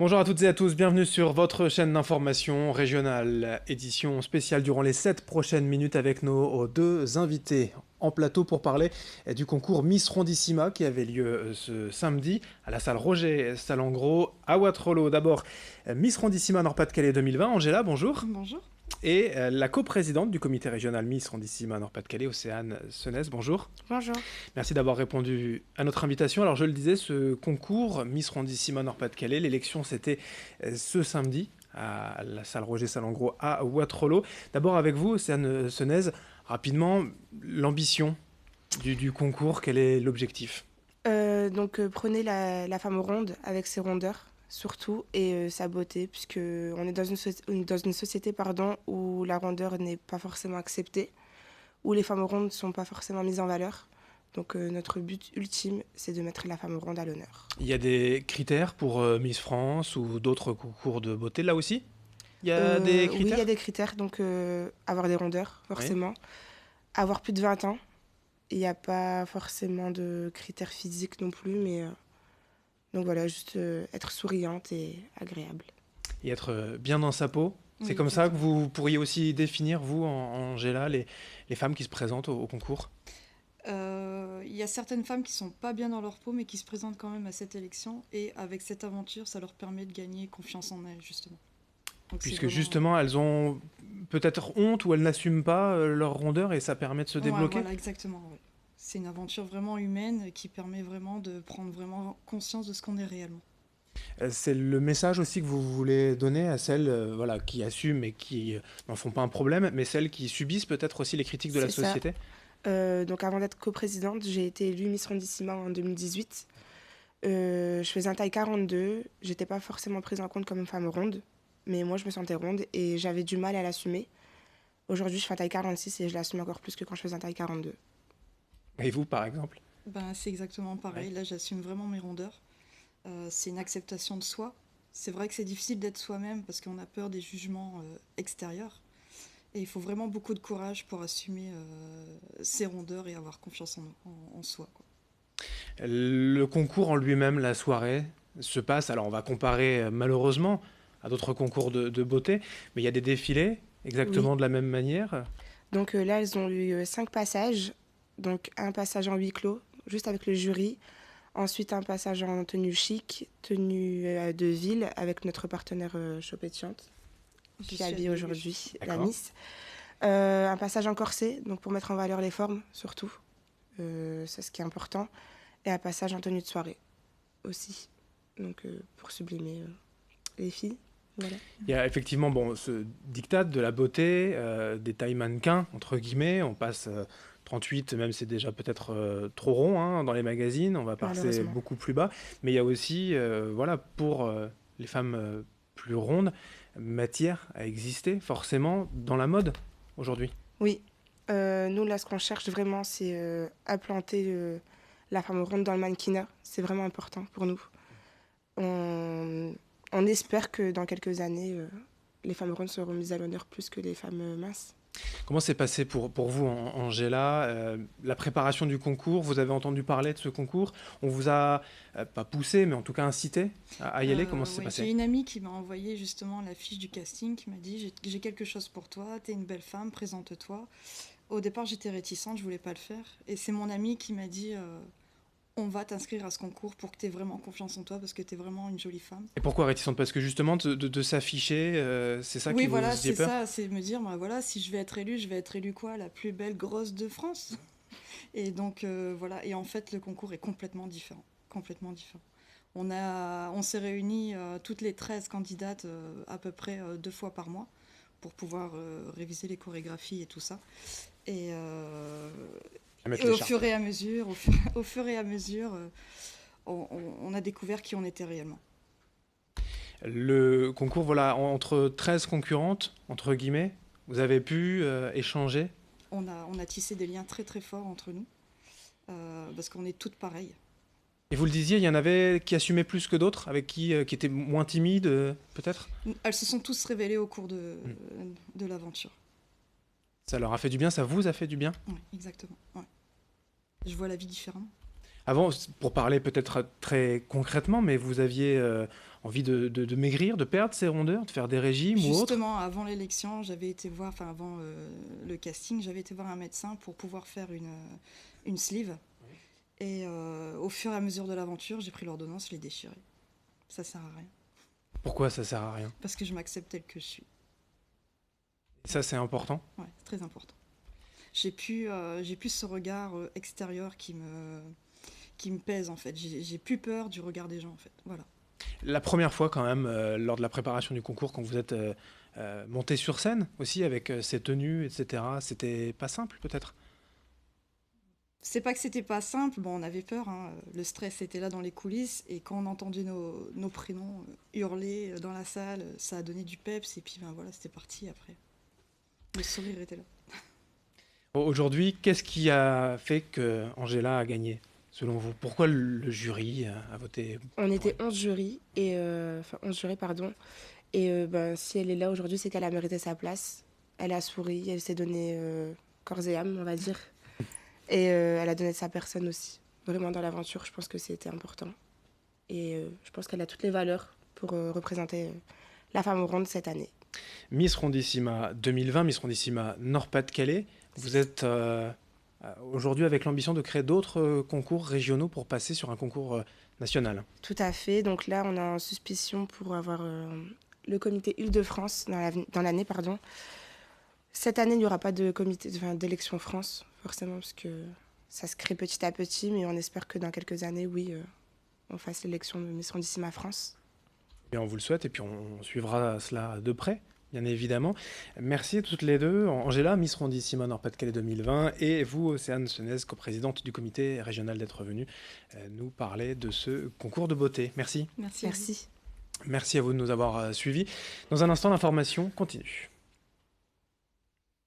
Bonjour à toutes et à tous, bienvenue sur votre chaîne d'information régionale, édition spéciale durant les 7 prochaines minutes avec nos deux invités en plateau pour parler du concours Miss Rondissima qui avait lieu ce samedi à la salle Roger Salengro à Wattrelos. D'abord, Miss Rondissima Nord-Pas-de-Calais 2020, Angela, bonjour. Bonjour. Et la coprésidente du comité régional Miss Rondissima Nord-Pas-de-Calais, Océane Senez, bonjour. Bonjour. Merci d'avoir répondu à notre invitation. Alors je le disais, ce concours Miss Rondissima Nord-Pas-de-Calais, l'élection c'était ce samedi à la salle Roger Salengro à Wattrelos. D'abord avec vous, Océane Senez, rapidement, l'ambition du concours, quel est l'objectif? Prenez la femme ronde avec ses rondeurs surtout et sa beauté, puisque on est dans une société où la rondeur n'est pas forcément acceptée, où les femmes rondes ne sont pas forcément mises en valeur. Donc notre but ultime, c'est de mettre la femme ronde à l'honneur. Il y a des critères pour Miss France ou d'autres concours de beauté là aussi? Il y a des critères? Oui, il y a des critères, avoir des rondeurs, forcément. Oui. Avoir plus de 20 ans. Il n'y a pas forcément de critères physiques non plus, mais donc voilà, juste être souriante et agréable. Et être bien dans sa peau. C'est oui, comme ça que vous pourriez aussi définir, vous, Angela, les femmes qui se présentent au concours? Il y a certaines femmes qui ne sont pas bien dans leur peau, mais qui se présentent quand même à cette élection. Et avec cette aventure, ça leur permet de gagner confiance en elles, justement. Donc puisque justement, elles ont peut-être honte ou elles n'assument pas leur rondeur et ça permet de se débloquer. Voilà, exactement. Ouais. C'est une aventure vraiment humaine qui permet vraiment de prendre vraiment conscience de ce qu'on est réellement. C'est le message aussi que vous voulez donner à celles qui assument et qui n'en font pas un problème, mais celles qui subissent peut-être aussi les critiques de la société. Donc avant d'être coprésidente, j'ai été élue Miss Rondissima en 2018. Je faisais un taille 42, j'étais pas forcément prise en compte comme une femme ronde, mais moi je me sentais ronde et j'avais du mal à l'assumer. Aujourd'hui je fais un taille 46 et je l'assume encore plus que quand je faisais un taille 42. Et vous par exemple? C'est exactement pareil, ouais. Là j'assume vraiment mes rondeurs. C'est une acceptation de soi. C'est vrai que c'est difficile d'être soi-même parce qu'on a peur des jugements extérieurs. Et il faut vraiment beaucoup de courage pour assumer ses rondeurs et avoir confiance en soi, quoi. Le concours en lui-même, la soirée, se passe, alors on va comparer malheureusement à d'autres concours de beauté, mais il y a des défilés exactement de la même manière. Donc là, elles ont eu 5 passages. Donc un passage en huis clos, juste avec le jury. Ensuite, un passage en tenue chic, tenue de ville, avec notre partenaire Chopetiante, qui est habillée aujourd'hui, la Miss. Un passage en corset, donc pour mettre en valeur les formes, surtout. C'est ce qui est important. Et un passage en tenue de soirée, aussi. Donc pour sublimer les filles. Voilà. Il y a effectivement ce diktat de la beauté, des tailles mannequins, entre guillemets. On passe 38, même c'est déjà peut-être trop rond dans les magazines. On va passer beaucoup plus bas. Mais il y a aussi, pour les femmes plus rondes, matière à exister forcément dans la mode aujourd'hui. Oui. Nous, là, ce qu'on cherche vraiment, c'est implanter la femme ronde dans le mannequinat. C'est vraiment important pour nous. On espère que dans quelques années, les femmes rondes seront mises à l'honneur plus que les femmes minces. Comment s'est passé pour vous, Angela, la préparation du concours? Vous avez entendu parler de ce concours? On vous a pas poussé, mais en tout cas incité à y aller? Comment ça s'est passé? J'ai une amie qui m'a envoyé justement la fiche du casting, qui m'a dit « J'ai quelque chose pour toi, t'es une belle femme, présente-toi ». Au départ, j'étais réticente, je voulais pas le faire. Et c'est mon amie qui m'a dit on va t'inscrire à ce concours pour que tu aies vraiment confiance en toi, parce que tu es vraiment une jolie femme. Et pourquoi réticente? Parce que justement, de s'afficher, c'est ça qui vous faisait peur? Oui, voilà, c'est me dire, si je vais être élue quoi? La plus belle grosse de France. Et donc, voilà. Et en fait, le concours est complètement différent. Complètement différent. On s'est réunis, toutes les 13 candidates, à peu près 2 fois par mois, pour pouvoir réviser les chorégraphies et tout ça. Et au fur et à mesure, on a découvert qui on était réellement. Le concours, entre 13 concurrentes, entre guillemets, vous avez pu échanger? On a tissé des liens très très forts entre nous, parce qu'on est toutes pareilles. Et vous le disiez, il y en avait qui assumaient plus que d'autres, avec qui étaient moins timides, peut-être? Elles se sont tous révélées au cours de l'aventure. Ça leur a fait du bien, ça vous a fait du bien? Oui, exactement. Ouais. Je vois la vie différemment. Avant, pour parler peut-être très concrètement, mais vous aviez envie de maigrir, de perdre ses rondeurs, de faire des régimes ou autre? Justement, avant l'élection, j'avais été voir, enfin avant le casting, j'avais été voir un médecin pour pouvoir faire une sleeve. Et au fur et à mesure de l'aventure, j'ai pris l'ordonnance, je l'ai déchirée. Ça sert à rien. Pourquoi ça sert à rien? Parce que je m'accepte telle que je suis. Ça, c'est important. Ouais, c'est très important. J'ai plus ce regard extérieur qui me pèse en fait. J'ai plus peur du regard des gens en fait. Voilà. La première fois quand même, lors de la préparation du concours, quand vous êtes monté sur scène aussi avec ces tenues, etc., c'était pas simple peut-être? C'est pas que c'était pas simple, bon on avait peur, hein. Le stress était là dans les coulisses et quand on entendait nos prénoms hurler dans la salle, ça a donné du peps et puis ben voilà, c'était parti après. Le sourire était là. Aujourd'hui, qu'est-ce qui a fait que Angela a gagné, selon vous? Pourquoi le jury a voté On pour était elle? 11 jurys, enfin 11 jurés, pardon. Et ben, si elle est là aujourd'hui, c'est qu'elle a mérité sa place. Elle a souri, elle s'est donnée corps et âme, on va dire. Et elle a donné de sa personne aussi. Vraiment dans l'aventure, je pense que c'était important. Et je pense qu'elle a toutes les valeurs pour représenter la femme ronde cette année. Miss Rondissima 2020, Miss Rondissima Nord-Pas-de-Calais. Vous êtes aujourd'hui avec l'ambition de créer d'autres concours régionaux pour passer sur un concours national. Tout à fait. Donc là, on est en suspicion pour avoir le comité Île-de-France dans l'année, pardon. Cette année, il n'y aura pas de comité d'élection France, forcément, parce que ça se crée petit à petit, mais on espère que dans quelques années, oui, on fasse l'élection de Miss Rondissima France. Et on vous le souhaite et puis on suivra cela de près, bien évidemment. Merci à toutes les deux. Angela, Miss Rondissima Nord-Pas-de-Calais 2020, et vous, Océane Senez, coprésidente du comité régional, d'être venue nous parler de ce concours de beauté. Merci. Merci. Merci. Merci à vous de nous avoir suivis. Dans un instant, l'information continue.